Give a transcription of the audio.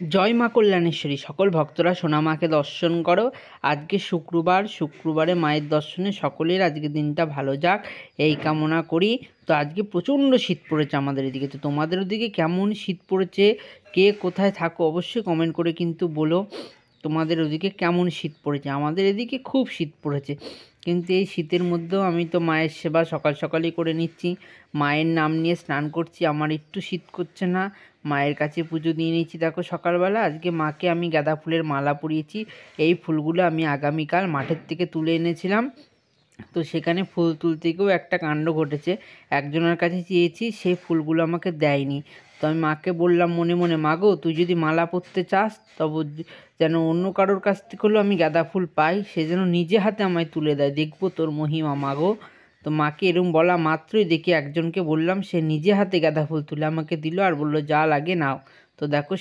জয় মা কল্যাণেশ্বরী। সকল ভক্তরা সোনা মাকে দর্শন করো। আজকে শুক্রবারে মায়ের দর্শনে সকলের আজকে দিনটা ভালো যাক এই কামনা করি। তো আজকে প্রচণ্ড শীত পড়েছে আমাদের এদিকে। তো তোমাদের ওদিকে কেমন শীত পড়েছে, কে কোথায় থাকো অবশ্যই কমেন্ট করে কিন্তু বলো তোমাদের ওদিকে কেমন শীত পড়েছে। আমাদের এদিকে খুব শীত পড়েছে, কিন্তু এই শীতের মধ্যেও আমি তো মায়ের সেবা সকাল সকালই করে নিচ্ছি। মায়ের নাম নিয়ে স্নান করছি, আমার একটু শীত করছে না। মায়ের কাছে পুজো দিয়ে নিয়েছি। দেখো সকালবেলা আজকে মাকে আমি গাঁদা ফুলের মালা পরিয়েছি। এই ফুলগুলো আমি আগামীকাল মাঠের থেকে তুলে এনেছিলাম। তো সেখানে ফুল তুলতে গিয়েও একটা কাণ্ড ঘটেছে। একজনের কাছে চেয়েছি, সেই ফুলগুলো আমাকে দেয়নি। তো আমি মাকে বললাম মনে মনে, মা গো তুই যদি মালা পরতে চাস তবে যেন অন্য কারোর কাছ থেকে হলেও আমি গাঁদা ফুল পাই, সে যেন নিজে হাতে আমায় তুলে দেয়, দেখবো তোর মহিমা মা গো। তো মাকে এরম বলা মাত্রই দেখি একজনকে বললাম, সে নিজে হাতে গাঁদা ফুল তুলে আমাকে দিল আর বললো যা লাগে নাও। তো দেখো